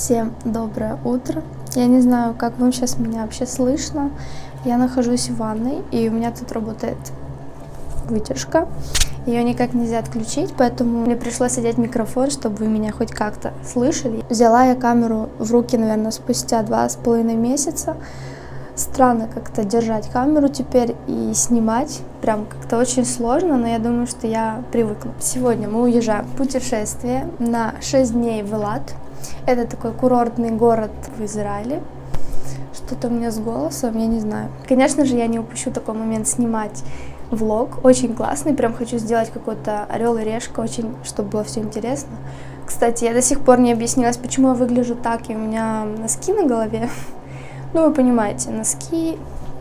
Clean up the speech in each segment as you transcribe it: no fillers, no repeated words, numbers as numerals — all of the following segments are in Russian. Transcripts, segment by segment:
Всем доброе утро. Я не знаю, как вам сейчас меня вообще слышно. Я нахожусь в ванной, и у меня тут работает вытяжка. Ее никак нельзя отключить, поэтому мне пришлось одеть микрофон, чтобы вы меня хоть как-то слышали. Взяла я камеру в руки, наверное, спустя 2,5 месяца. Странно как-то держать камеру теперь и снимать. Прям как-то очень сложно, но я думаю, что я привыкла. Сегодня мы уезжаем в путешествие на 6 дней в Элат. Это такой курортный город в Израиле. Что-то у меня с голосом, я не знаю. Конечно же, я не упущу такой момент снимать влог. Очень классный, прям хочу сделать какой-то орел и решка, очень, чтобы было все интересно. Кстати, я до сих пор не объяснилась, почему я выгляжу так, и у меня носки на голове. Ну, вы понимаете, носки,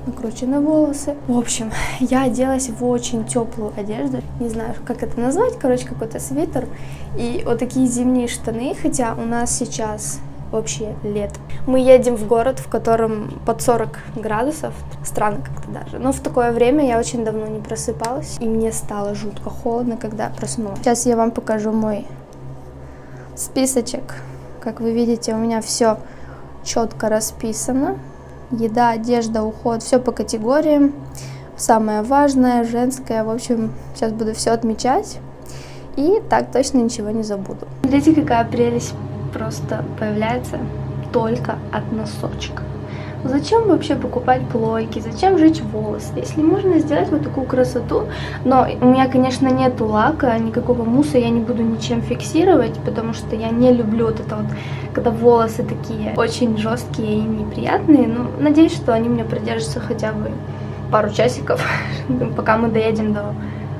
накручены волосы. В общем, я оделась в очень теплую одежду. Не знаю, как это назвать. Короче, какой-то свитер. И вот такие зимние штаны. Хотя у нас сейчас вообще лето. Мы едем в город, в котором под 40 градусов. Странно как-то даже. Но в такое время я очень давно не просыпалась. И мне стало жутко холодно, когда проснулась. Сейчас я вам покажу мой списочек. Как вы видите, у меня все четко расписано. Еда, одежда, уход, все по категориям. Самое важное, женское. В общем, сейчас буду все отмечать. И так точно ничего не забуду. Смотрите, какая прелесть просто появляется только от носочка. Зачем вообще покупать плойки? Зачем жечь волосы? Если можно сделать вот такую красоту. Но у меня, конечно, нету лака, никакого мусса я не буду ничем фиксировать, потому что я не люблю вот это вот, когда волосы такие очень жесткие и неприятные. Но надеюсь, что они мне продержатся хотя бы пару часиков, пока мы доедем до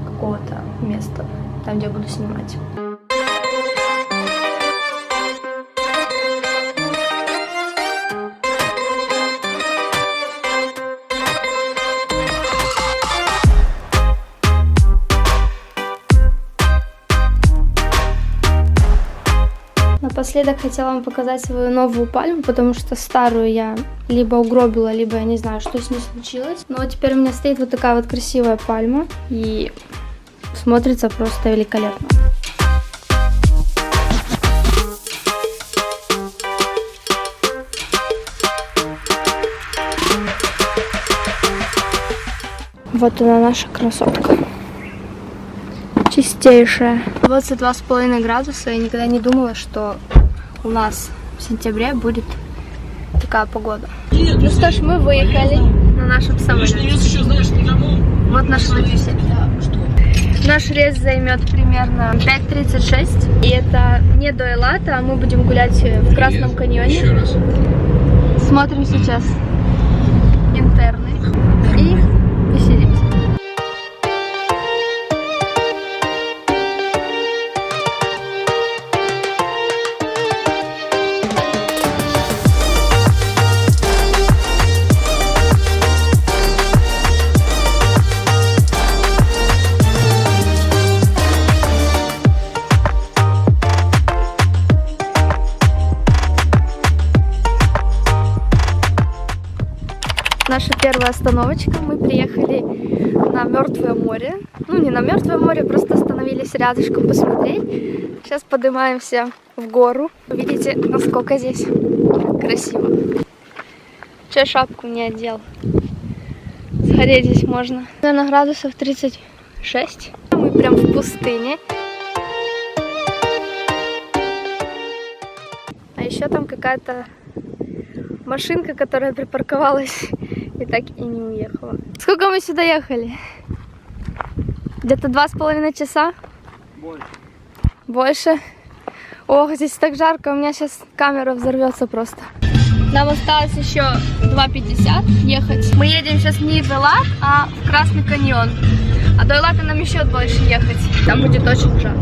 какого-то места, там, где я буду снимать. Напоследок хотела вам показать свою новую пальму, потому что старую я либо угробила, либо я не знаю, что с ней случилось. Но теперь у меня стоит вот такая вот красивая пальма и смотрится просто великолепно. Вот она, наша красотка. Чистейшая. 22,5 градуса. Я никогда не думала, что у нас в сентябре будет такая погода. Ну что ж, мы выехали на нашем самолете. Вот наш водитель. Наш рейс займет примерно 5:36. И это не до Элата, а мы будем гулять в Красном каньоне. Смотрим сейчас интерны и веселимся. Наша первая остановочка. Мы приехали на Мертвое море. Ну, не на Мертвое море, просто остановились рядышком посмотреть. Сейчас поднимаемся в гору. Видите, насколько здесь красиво. Че шапку не одел? Сходить здесь можно. Наверное, градусов 36. Мы прям в пустыне. А еще там какая-то машинка, которая припарковалась и так и не уехала. Сколько мы сюда ехали? Где-то 2,5 часа? Больше. Больше? Ох, здесь так жарко, у меня сейчас камера взорвется просто. Нам осталось еще 2:50 ехать. Мы едем сейчас не в Элат, а в Красный каньон. А до Элата нам еще больше ехать. Там будет очень жарко.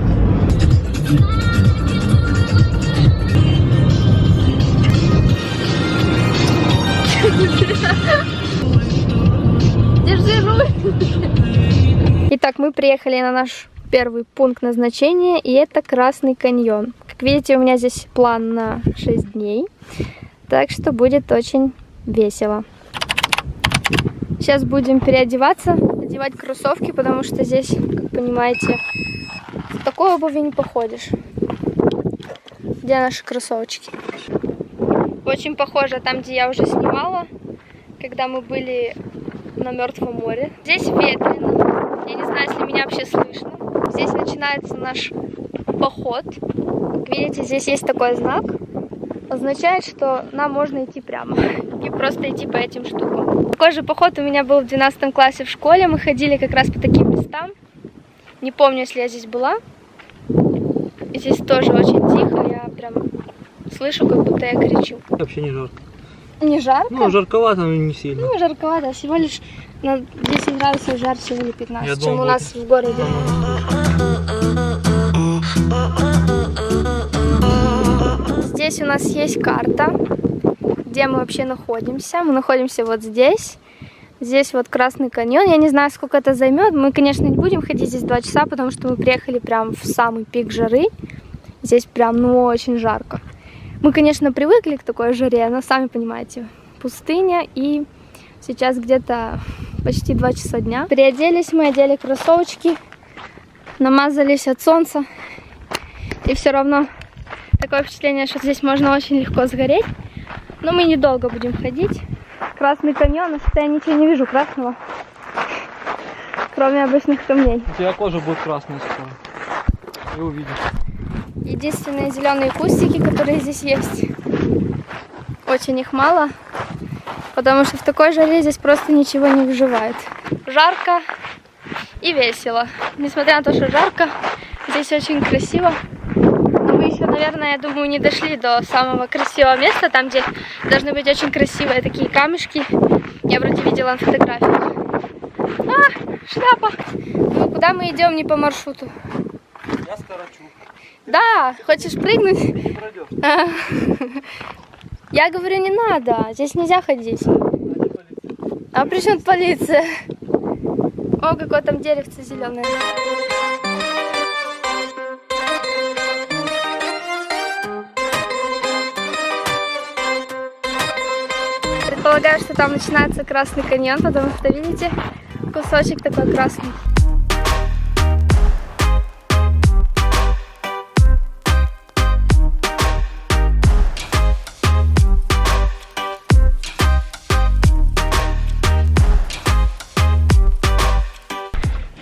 Держи руль. Итак, мы приехали на наш первый пункт назначения, и это Красный каньон. Как видите, у меня здесь план на 6 дней, так что будет очень весело. Сейчас будем переодеваться, одевать кроссовки, потому что здесь, как понимаете, в такой обуви не походишь. Где наши кроссовочки? Очень похоже там, где я уже снимала, когда мы были на Мертвом море. Здесь ветрено. Я не знаю, если меня вообще слышно. Здесь начинается наш поход. Как видите, здесь есть такой знак. Означает, что нам можно идти прямо и просто идти по этим штукам. Такой же поход у меня был в 12 классе в школе. Мы ходили как раз по таким местам. Не помню, если я здесь была. И здесь тоже очень тихо. Я прям слышу, как будто я кричу. Вообще не жарко. Не жарко? Ну, жарковато, но не сильно. Ну, жарковато. Всего лишь на 10 градусов жарче или 15, Я чем думал, у нас в городе. Здесь у нас есть карта, где мы вообще находимся. Мы находимся вот здесь. Здесь вот Красный каньон. Я не знаю, сколько это займет. Мы, конечно, не будем ходить здесь 2 часа, потому что мы приехали прям в самый пик жары. Здесь прям, ну, очень жарко. Мы, конечно, привыкли к такой жаре, но сами понимаете, пустыня, и сейчас где-то почти 2 часа дня. Переоделись мы, одели кроссовочки, намазались от солнца, и все равно такое впечатление, что здесь можно очень легко сгореть. Но мы недолго будем ходить. Красный каньон, что я ничего не вижу красного, кроме обычных камней. У тебя кожа будет красная скоро. И увидишь. Единственные зеленые кустики, которые здесь есть, очень их мало, потому что в такой жаре здесь просто ничего не выживает. Жарко и весело. Несмотря на то, что жарко, здесь очень красиво. Но мы еще, наверное, я думаю, не дошли до самого красивого места, там, где должны быть очень красивые такие камешки. Я вроде видела на фотографиях. А, шляпа! Ну, куда мы идем, не по маршруту? Я скорочу. Да, хочешь прыгнуть? Не пройдешь. Я говорю, не надо, здесь нельзя ходить. А при чем полиция? О, какое там деревце зеленое. Предполагаю, что там начинается Красный каньон, потому что, видите, кусочек такой красный.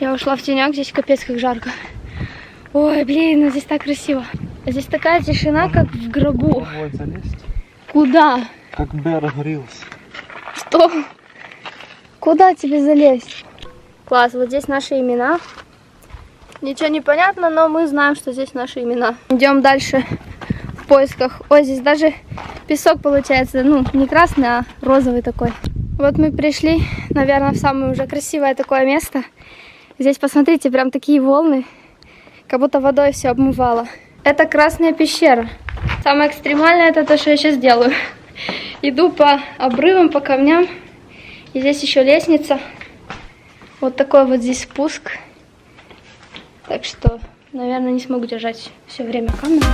Я ушла в тенек, здесь капец как жарко. Ой, блин, ну здесь так красиво. Здесь такая тишина, как в гробу. Вот залезть. Куда? Как Bear Grylls. Что? Куда тебе залезть? Класс, вот здесь наши имена. Ничего не понятно, но мы знаем, что здесь наши имена. Идем дальше в поисках. Ой, здесь даже песок получается, ну, не красный, а розовый такой. Вот мы пришли, наверное, в самое уже красивое такое место. Здесь, посмотрите, прям такие волны, как будто водой все обмывало. Это Красная пещера. Самое экстремальное это то, что я сейчас делаю. Иду по обрывам, по камням. И здесь еще лестница. Вот такой вот здесь спуск. Так что, наверное, не смогу держать все время камеру.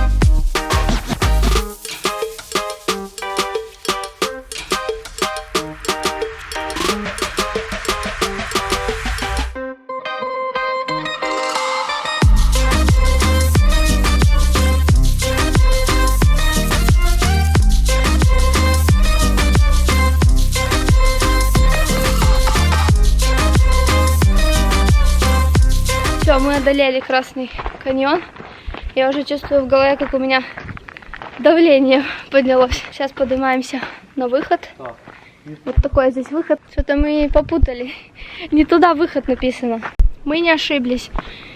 Все, мы одолели Красный каньон. Я уже чувствую в голове, как у меня давление поднялось. Сейчас поднимаемся на выход. Вот такой здесь выход. Что-то мы попутали. Не туда выход написано. Мы не ошиблись.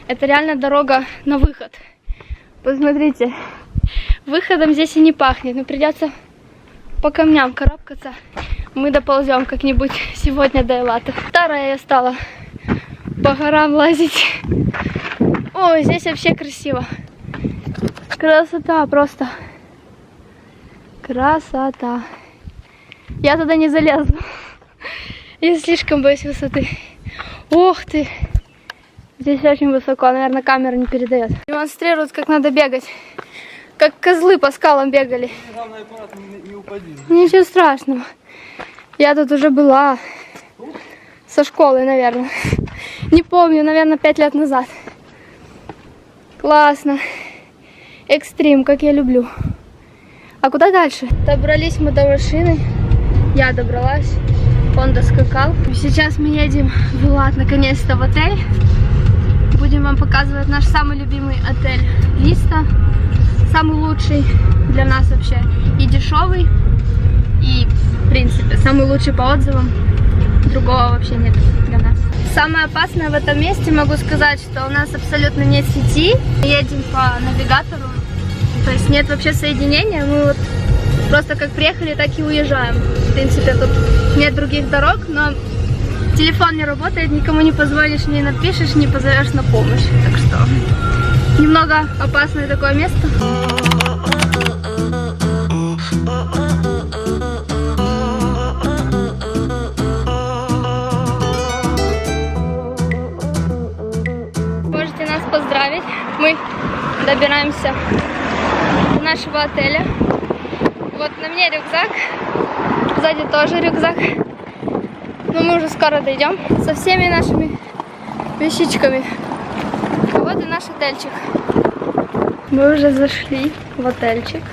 Это реально дорога на выход. Посмотрите. Выходом здесь и не пахнет. Но придется по камням карабкаться. Мы доползем как-нибудь сегодня до Эллаты. Старая я стала по горам лазить. Ой, здесь вообще красиво. Красота просто. Красота. Я туда не залезу. Я слишком боюсь высоты. Ох ты. Здесь очень высоко. Наверное, камера не передает. Демонстрируют, как надо бегать. Как козлы по скалам бегали. Главное, аккуратно не упади. Ничего страшного. Я тут уже была. Со школы, наверное. Не помню, наверное, 5 лет назад. Классно. Экстрим, как я люблю. А куда дальше? Добрались мы до машины. Я добралась. Он доскакал. Сейчас мы едем, Влад, наконец-то в отель. Будем вам показывать наш самый любимый отель Виста. Самый лучший для нас вообще. И дешевый. И, в принципе, самый лучший по отзывам. Другого вообще нет для нас. Самое опасное в этом месте, могу сказать, что у нас абсолютно нет сети. Мы едем по навигатору. То есть нет вообще соединения. Мы вот просто как приехали, так и уезжаем. В принципе, тут нет других дорог, но телефон не работает, никому не позвонишь, не напишешь, не позовешь на помощь. Так что немного опасное такое место. Можете нас поздравить. Мы добираемся до нашего отеля. Вот на мне рюкзак, сзади тоже рюкзак. Но мы уже скоро дойдем со всеми нашими вещичками. Вот и наш отельчик. Мы уже зашли в отельчик.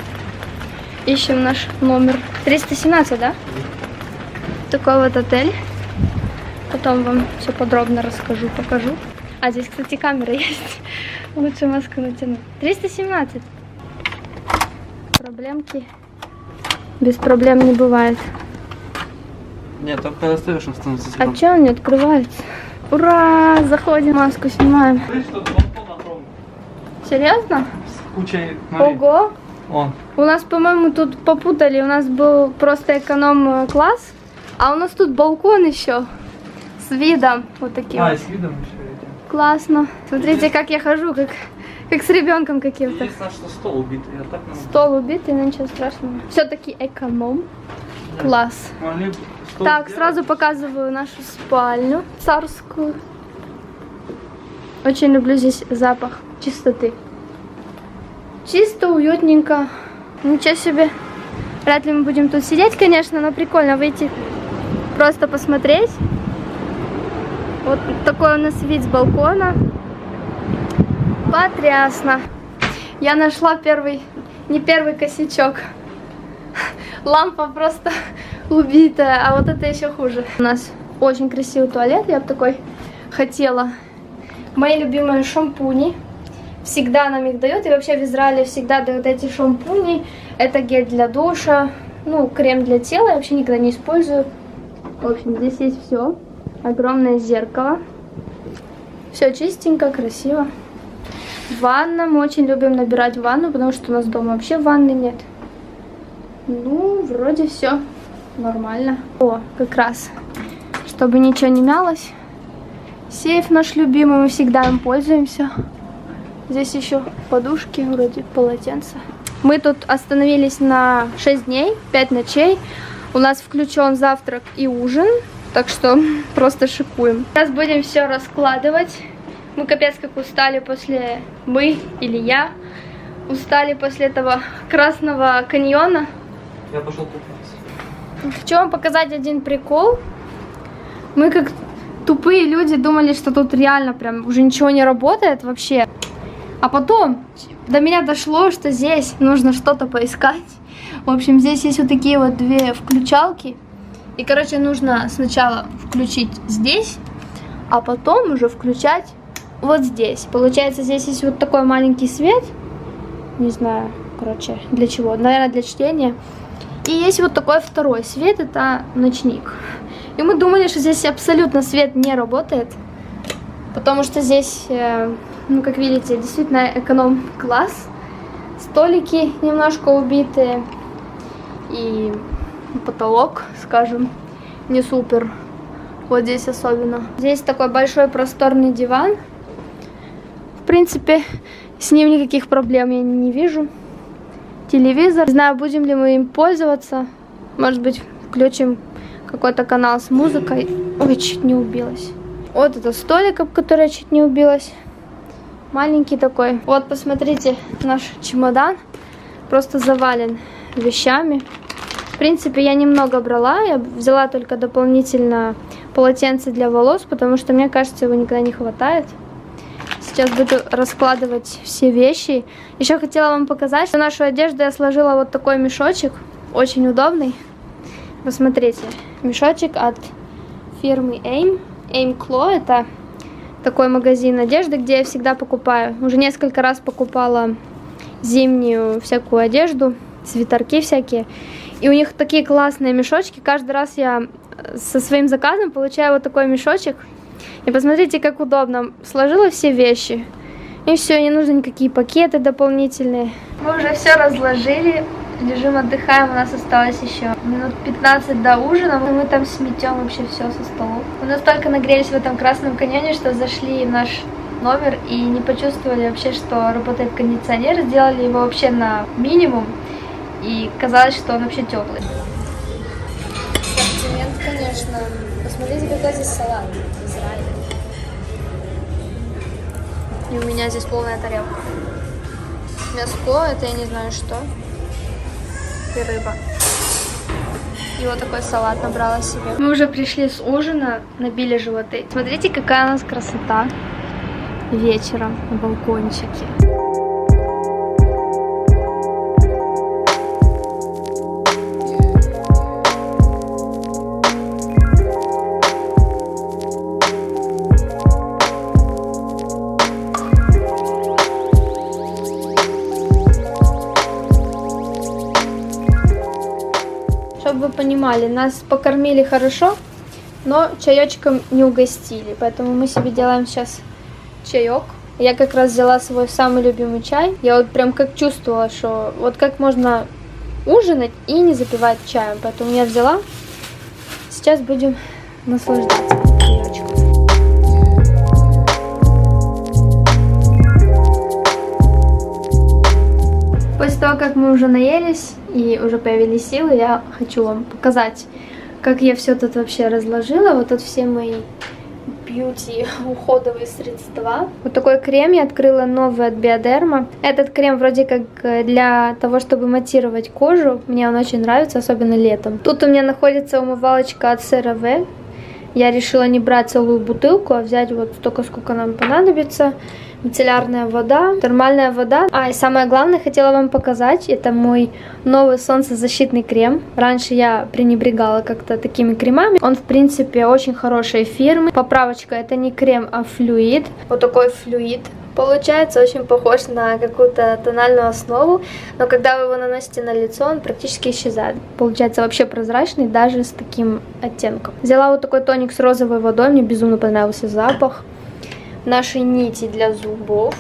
Ищем наш номер 317, да? Такой вот отель. Потом вам все подробно расскажу, покажу. А здесь, кстати, камера есть. Лучше маску натянуть. 317. Проблемки. Без проблем не бывает. Нет, только когда стоишь, он становится А зеленым. че он не открывается? Ура! Заходим, маску снимаем. Смотри, что балкон огромный. Серьезно? С кучей, смотри. Ого! Он. У нас, по-моему, тут попутали. У нас был просто эконом-класс, а у нас тут балкон еще с видом вот таким. А, Вот. с видом еще эти. Классно. Смотрите, как я хожу, как с ребенком каким-то. Единственное, что стол убитый, а так нормально. Стол убитый, но ничего страшного. Все-таки эконом. Класс. Могли бы стол Так, сделать. сразу показываю нашу спальню царскую. Очень люблю здесь запах чистоты. Чисто, уютненько. Ничего себе. Вряд ли мы будем тут сидеть, конечно, но прикольно выйти просто посмотреть. Вот такой у нас вид с балкона. Потрясно. Я нашла не первый косячок. Лампа просто убитая, а вот это еще хуже. У нас очень красивый туалет, я бы такой хотела. Мои любимые шампуни. Всегда нам их дают, и вообще в Израиле всегда дают эти шампуни. Это гель для душа, ну, крем для тела, я вообще никогда не использую. В общем, здесь есть все. Огромное зеркало. Все чистенько, красиво. Ванна. Мы очень любим набирать ванну, потому что у нас дома вообще ванны нет. Ну, вроде все нормально. О, как раз, чтобы ничего не мялось. Сейф наш любимый, мы всегда им пользуемся. Здесь еще подушки, вроде полотенца. Мы тут остановились на 6 дней, 5 ночей. У нас включен завтрак и ужин, так что просто шикуем. Сейчас будем все раскладывать. Мы капец как устали после... Мы или я устали после этого Красного каньона. Я пошел купаться. Хочу вам показать один прикол. Мы как тупые люди думали, что тут реально прям уже ничего не работает вообще. А потом до меня дошло, что здесь нужно что-то поискать. В общем, здесь есть вот такие вот две включалки. И, короче, нужно сначала включить здесь, а потом уже включать вот здесь. Получается, здесь есть вот такой маленький свет. Не знаю, короче, для чего. Наверное, для чтения. И есть вот такой второй свет, это ночник. И мы думали, что здесь абсолютно свет не работает. Потому что здесь, ну, как видите, действительно эконом-класс. Столики немножко убитые. И потолок, скажем, не супер. Вот здесь особенно. Здесь такой большой просторный диван. В принципе, с ним никаких проблем я не вижу. Телевизор. Не знаю, будем ли мы им пользоваться. Может быть, включим какой-то канал с музыкой. Ой, чуть не убилась. Вот это столик, об который я чуть не убилась. Маленький такой. Вот, посмотрите, наш чемодан просто завален вещами. В принципе, я немного брала. Я взяла только дополнительно полотенце для волос, потому что, мне кажется, его никогда не хватает. Сейчас буду раскладывать все вещи. Еще хотела вам показать, что нашу одежду я сложила вот такой мешочек. Очень удобный. Посмотрите. Мешочек от фирмы AIM. AIM Claw. Это такой магазин одежды, где я всегда покупаю. Уже несколько раз покупала зимнюю всякую одежду. Свитерки всякие. И у них такие классные мешочки. Каждый раз я со своим заказом получаю вот такой мешочек. И посмотрите, как удобно. Сложила все вещи. И все, не нужны никакие пакеты дополнительные. Мы уже все разложили. Лежим, отдыхаем. У нас осталось еще минут 15 до ужина. Мы там сметем вообще все со столов. Мы настолько нагрелись в этом красном каньоне, что зашли в наш номер и не почувствовали вообще, что работает кондиционер. Сделали его вообще на минимум. И казалось, что он вообще теплый. Ассортимент, конечно. Посмотрите, какой здесь салат. Израиль. И у меня здесь полная тарелка. Мяско, это я не знаю что. И рыба. И вот такой салат набрала себе. Мы уже пришли с ужина, набили животы. Смотрите, какая у нас красота вечером на балкончике. Чтобы вы понимали, нас покормили хорошо, но чаечком не угостили. Поэтому мы себе делаем сейчас чаек. Я как раз взяла свой самый любимый чай. Я вот прям как чувствовала, что вот как можно ужинать и не запивать чаем. Поэтому я взяла. Сейчас будем наслаждаться чаечком. После того, как мы уже наелись и уже появились силы, я хочу вам показать, как я все тут вообще разложила. Вот тут все мои бьюти уходовые средства. Вот такой крем я открыла новый от Биодерма. Этот крем вроде как для того, чтобы матировать кожу. Мне он очень нравится, особенно летом. Тут у меня находится умывалочка от CeraVe. Я решила не брать целую бутылку, а взять вот столько, сколько нам понадобится. Мицеллярная вода, термальная вода. И самое главное, хотела вам показать, это мой новый солнцезащитный крем. Раньше я пренебрегала как-то такими кремами. Он, в принципе, очень хорошей фирмы. Поправочка, это не крем, а флюид. Вот такой флюид. Получается очень похож на какую-то тональную основу, но когда вы его наносите на лицо, он практически исчезает. Получается вообще прозрачный, даже с таким оттенком. Взяла вот такой тоник с розовой водой, мне безумно понравился запах. Наши нити для зубов.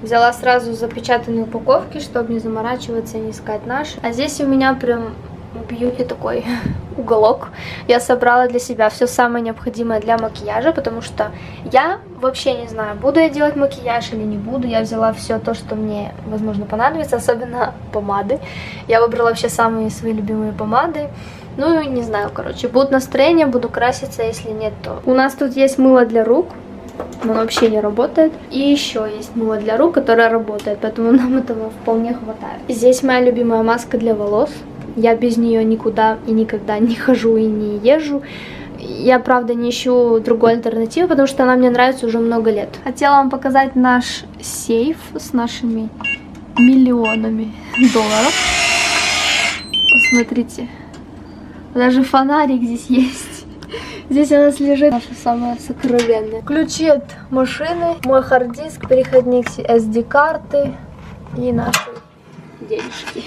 Взяла сразу запечатанные упаковки, чтобы не заморачиваться и не искать наши. А здесь у меня прям бьюти такой уголок. Я собрала для себя все самое необходимое для макияжа, потому что я вообще не знаю, буду я делать макияж или не буду. Я взяла все то, что мне, возможно, понадобится, особенно помады. Я выбрала вообще самые свои любимые помады. Ну, не знаю, короче, будет настроение, буду краситься, если нет, то... У нас тут есть мыло для рук. Он вообще не работает. И еще есть мыло для рук, которое работает, поэтому нам этого вполне хватает. Здесь моя любимая маска для волос. Я без нее никуда и никогда не хожу и не езжу. Я, правда, не ищу другой альтернативы, потому что она мне нравится уже много лет. Хотела вам показать наш сейф с нашими миллионами долларов. Посмотрите. Даже фонарик здесь есть. Здесь у нас лежит наша самая сокровенная. Ключи от машины, мой хард-диск, переходник SD-карты и наши денежки.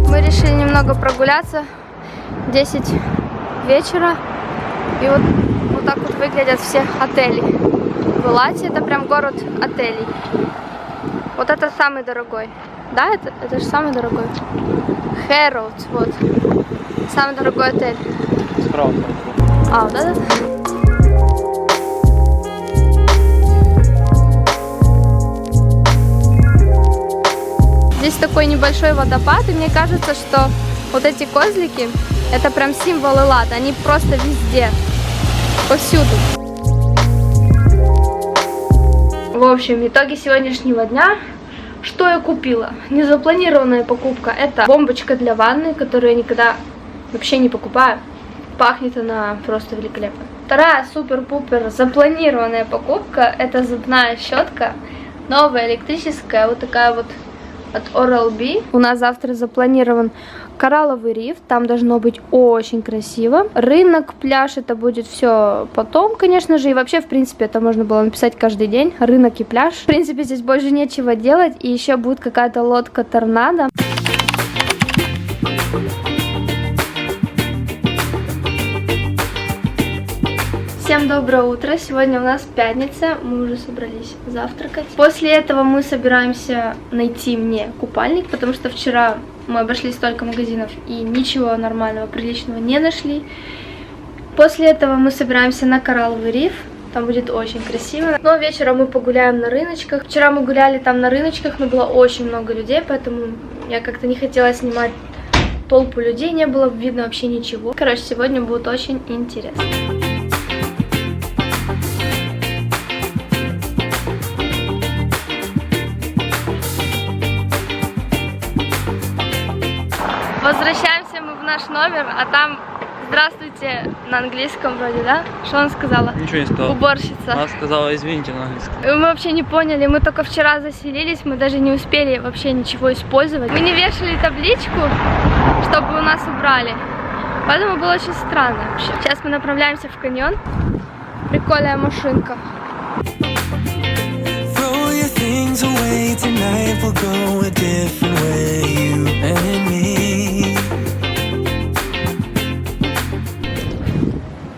Мы решили немного прогуляться. 10 вечера. И вот так вот выглядят все отели. В Элате это прям город отелей. Вот это самый дорогой. Да, это же самый дорогой. Harrods, вот. Самый дорогой отель. Справа. Вот это? Здесь такой небольшой водопад, и мне кажется, что вот эти козлики, это прям символ Элата. Они просто везде. Повсюду. В общем, итоги сегодняшнего дня. Что я купила? Незапланированная покупка. Это бомбочка для ванны, которую я никогда вообще не покупаю. Пахнет она просто великолепно. Вторая супер-пупер запланированная покупка. Это зубная щетка. Новая электрическая. Вот такая вот от Oral-B. У нас завтра запланирован коралловый риф. Там должно быть очень красиво. Рынок, пляж, это будет все потом, конечно же. И вообще, в принципе, это можно было написать каждый день. Рынок и пляж. В принципе, здесь больше нечего делать. И еще будет какая-то лодка торнадо. Всем доброе утро, сегодня у нас пятница, мы уже собрались завтракать. После этого мы собираемся найти мне купальник, потому что вчера мы обошли столько магазинов и ничего нормального, приличного не нашли. После этого мы собираемся на коралловый риф, там будет очень красиво. Но вечером мы погуляем на рыночках. Вчера мы гуляли там на рыночках, но было очень много людей, поэтому я как-то не хотела снимать толпу людей, не было видно вообще ничего. Короче, сегодня будет очень интересно. Возвращаемся мы в наш номер, а там здравствуйте на английском вроде, да? Что она сказала? Ничего не сказала. Уборщица. Она сказала извините на английском. Мы вообще не поняли, мы только вчера заселились, мы даже не успели вообще ничего использовать. Мы не вешали табличку, чтобы у нас убрали. Поэтому было очень странно вообще. Сейчас мы направляемся в каньон. Прикольная машинка.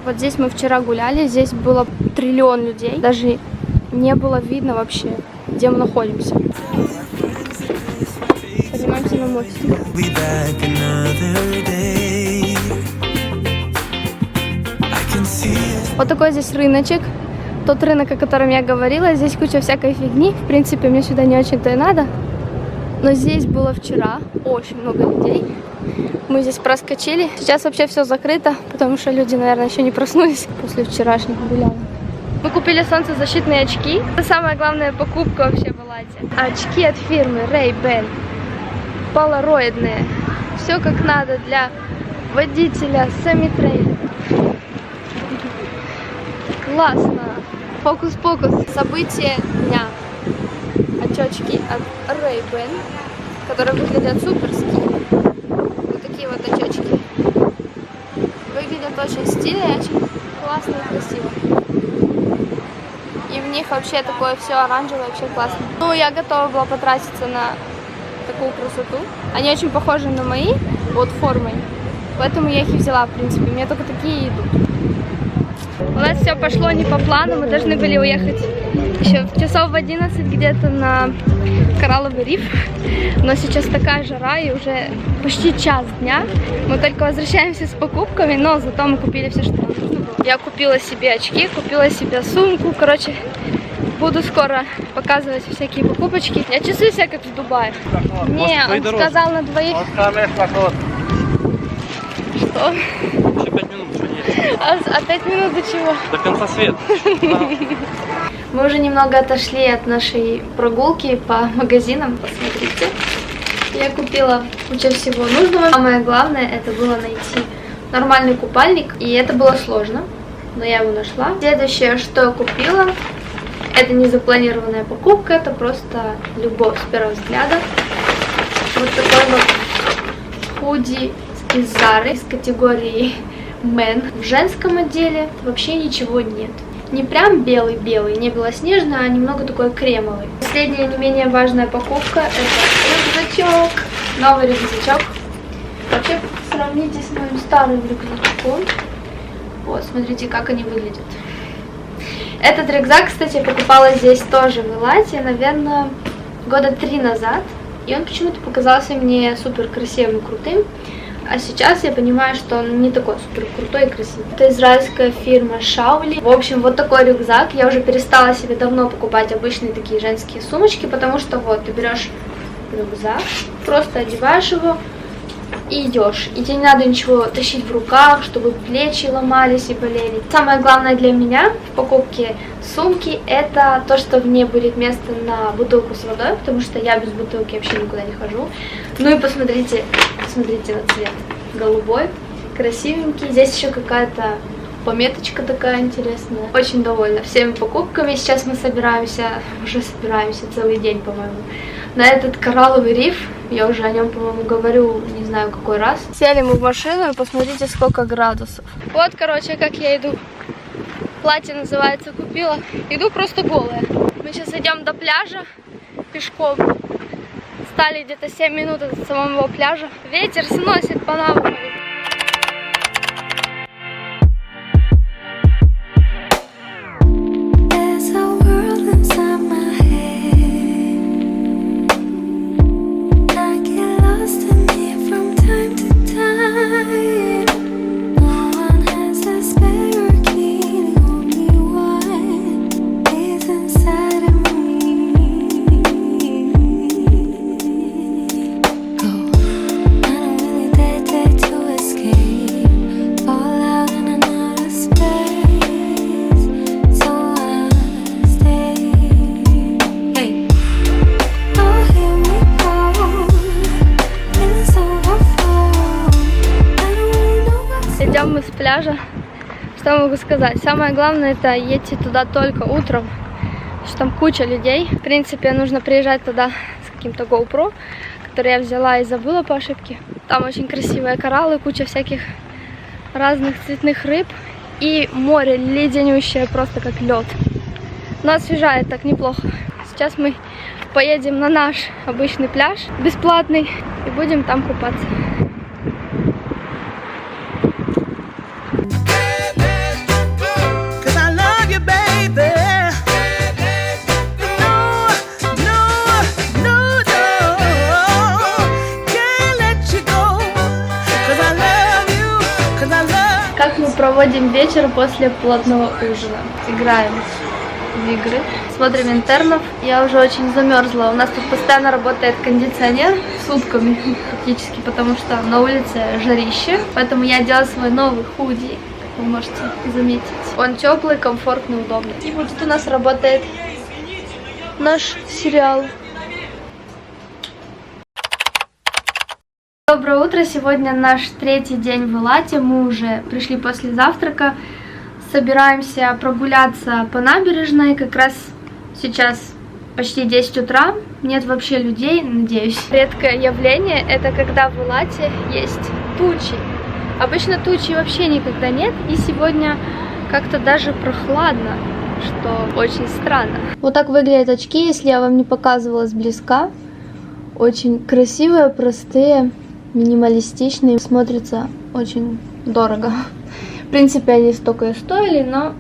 Вот здесь мы вчера гуляли, здесь было триллион людей, даже не было видно вообще, где мы находимся. Поднимаемся на мостик. Вот такой здесь рыночек, тот рынок, о котором я говорила, здесь куча всякой фигни, в принципе, мне сюда не очень-то и надо, но здесь было вчера очень много людей. Мы здесь проскочили. Сейчас вообще все закрыто, потому что люди, наверное, еще не проснулись после вчерашнего гуляния. Мы купили солнцезащитные очки. Это самая главная покупка вообще в Элате. Очки от фирмы Ray-Ban. Полароидные. Все как надо для водителя семи-трейлера. Классно. Фокус-покус. Событие дня. Очечки от Ray-Ban, которые выглядят суперски. Такие вот очечки. Выглядят очень стильно, очень классно и красиво. И в них вообще такое все оранжевое, вообще классно. Ну, я готова была потратиться на такую красоту. Они очень похожи на мои, вот формой. Поэтому я их и взяла, в принципе. Мне только такие идут. У нас все пошло не по плану. Мы должны были уехать еще в часов в 11 где-то на коралловый риф. Но сейчас такая жара и уже почти час дня. Мы только возвращаемся с покупками, но зато мы купили все, что нам нужно было. Я купила себе очки, купила себе сумку. Короче, буду скоро показывать всякие покупочки. Я чувствую себя как в Дубае. Не, он сказал на двоих. Что? Еще 5 минут, что нет. А 5 минут до чего? До конца света. Мы уже немного отошли от нашей прогулки по магазинам. Посмотрите. Я купила кучу всего нужного. Самое главное, это было найти нормальный купальник. И это было сложно, но я его нашла. Следующее, что я купила, это не запланированная покупка, это просто любовь с первого взгляда. Вот такой вот худи из Zara, из категории Men. В женском отделе вообще ничего нет. Не прям белый-белый, не белоснежный, а немного такой кремовый. Последняя, не менее важная покупка, это рюкзачок. Новый рюкзачок. Вообще, сравните с моим старым рюкзачком. Вот, смотрите, как они выглядят. Этот рюкзак, кстати, я покупала здесь тоже в Элате, наверное, года 3 назад. И он почему-то показался мне супер красивым и крутым. А сейчас я понимаю, что он не такой супер крутой и красивый. Это израильская фирма Шаули. В общем, вот такой рюкзак. Я уже перестала себе давно покупать обычные такие женские сумочки, потому что вот ты берешь рюкзак, просто одеваешь его и идешь. И тебе не надо ничего тащить в руках, чтобы плечи ломались и болели. Самое главное для меня в покупке Сумки — это то, что в ней будет место на бутылку с водой, потому что я без бутылки вообще никуда не хожу. Ну и посмотрите, посмотрите на цвет. Голубой, красивенький. Здесь еще какая-то пометочка такая интересная. Очень довольна всеми покупками. Сейчас мы уже собираемся целый день, по-моему, на этот коралловый риф. Я уже о нем, по-моему, говорю, не знаю какой раз. Сели мы в машину и посмотрите, сколько градусов. Вот, короче, как я иду. Платье называется купила. Иду просто голая. Мы сейчас идем до пляжа пешком. Стали где-то 7 минут от самого пляжа. Ветер сносит по нам. Идем мы с пляжа. Что могу сказать? Самое главное — это идти туда только утром, потому что там куча людей. В принципе, нужно приезжать туда с каким-то GoPro, который я взяла и забыла по ошибке. Там очень красивые кораллы, куча всяких разных цветных рыб и море леденющее, просто как лед. Но освежает так неплохо. Сейчас мы поедем на наш обычный пляж, бесплатный, и будем там купаться. Как мы проводим вечер после плотного ужина? Играем в игры, смотрим интернов. Я уже очень замерзла. У нас тут постоянно работает кондиционер сутками практически, потому что на улице жарище. Поэтому я одела свой новый худи, как вы можете заметить. Он теплый, комфортный, удобный. И вот тут у нас работает наш сериал. Доброе утро! Сегодня наш третий день в Элате. Мы уже пришли после завтрака. Собираемся прогуляться по набережной. Как раз сейчас почти 10 утра. Нет вообще людей, надеюсь. Редкое явление — это когда в Элате есть тучи. Обычно тучи вообще никогда нет. И сегодня как-то даже прохладно, что очень странно. Вот так выглядят очки, если я вам не показывала сблизка. Очень красивые, простые, минималистичные, смотрятся очень дорого. В принципе, они столько и стоили, но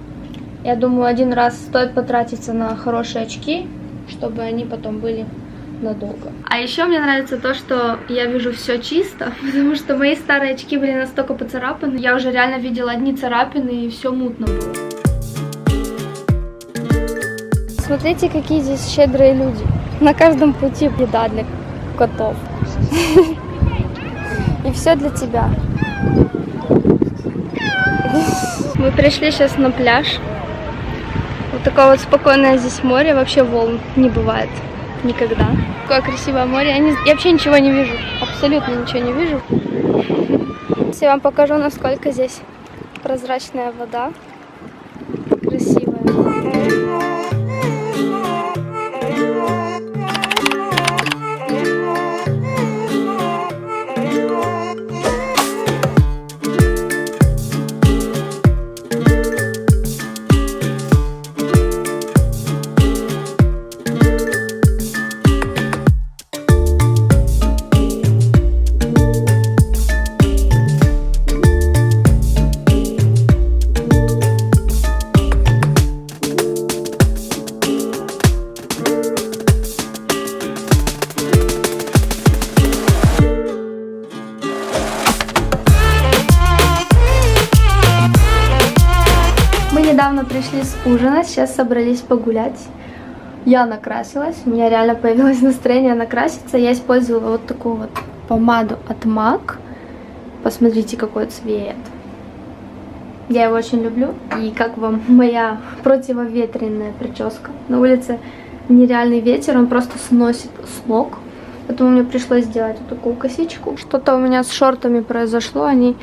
я думаю, один раз стоит потратиться на хорошие очки, чтобы они потом были надолго. А еще мне нравится то, что я вижу все чисто, потому что мои старые очки были настолько поцарапаны. Я уже реально видела одни царапины, и все мутно было. Смотрите, какие здесь щедрые люди. На каждом пути еда для котов. И все для тебя. Мы пришли сейчас на пляж. Вот такое вот спокойное здесь море. Вообще волн не бывает никогда. Такое красивое море. Я вообще ничего не вижу. Абсолютно ничего не вижу. Сейчас я вам покажу, насколько здесь прозрачная вода. Красивая. Недавно пришли с ужина, сейчас собрались погулять. Я накрасилась, у меня реально появилось настроение накраситься. Я использовала вот такую вот помаду от MAC. Посмотрите, какой цвет. Я его очень люблю. И как вам моя противоветренная прическа? На улице нереальный ветер, он просто сносит с ног. Поэтому мне пришлось сделать вот такую косичку. Что-то у меня с шортами произошло, они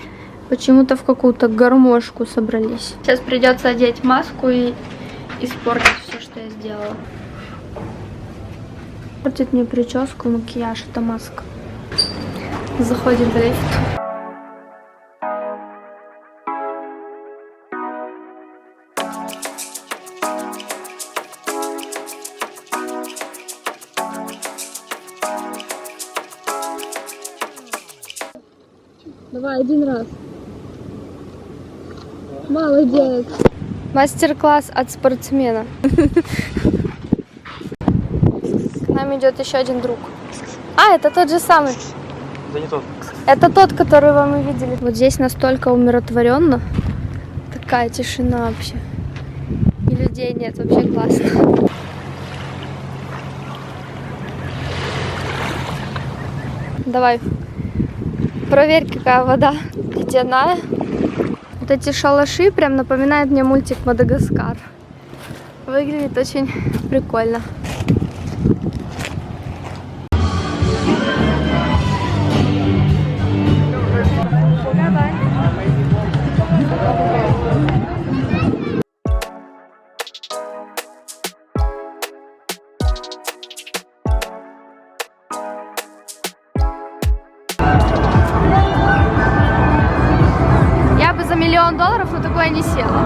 почему-то в какую-то гармошку собрались. Сейчас придется одеть маску и испортить все, что я сделала. Портит мне прическу, макияж, это маска. Заходим в лифт. Давай, один раз. Молодец. Мастер-класс от спортсмена. К нам идет еще один друг. А, это тот же самый. Да не тот. Это тот, которого мы видели. Вот здесь настолько умиротворенно. Такая тишина вообще. И людей нет, вообще классно. Давай. Проверь, какая вода. Ледяная. Вот эти шалаши прям напоминают мне мультик «Мадагаскар». Выглядит очень прикольно. $1 миллион, но такое не села.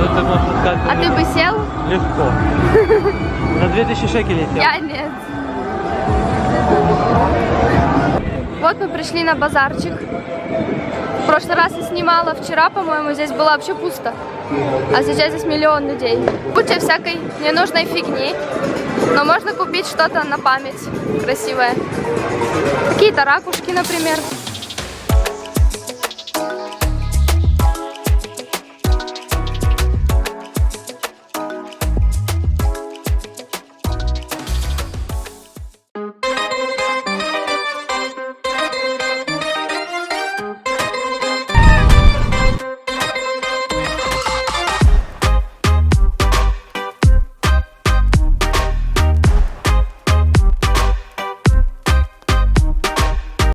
Это можно сказать, А ты бы сел? легко. На 2000 шекелей сел. Я нет. Вот мы пришли на базарчик. В прошлый раз я снимала, вчера, по-моему, здесь было вообще пусто. А сейчас здесь миллион людей. Куча всякой ненужной фигни. Но можно купить что-то на память красивое. Какие-то ракушки, например.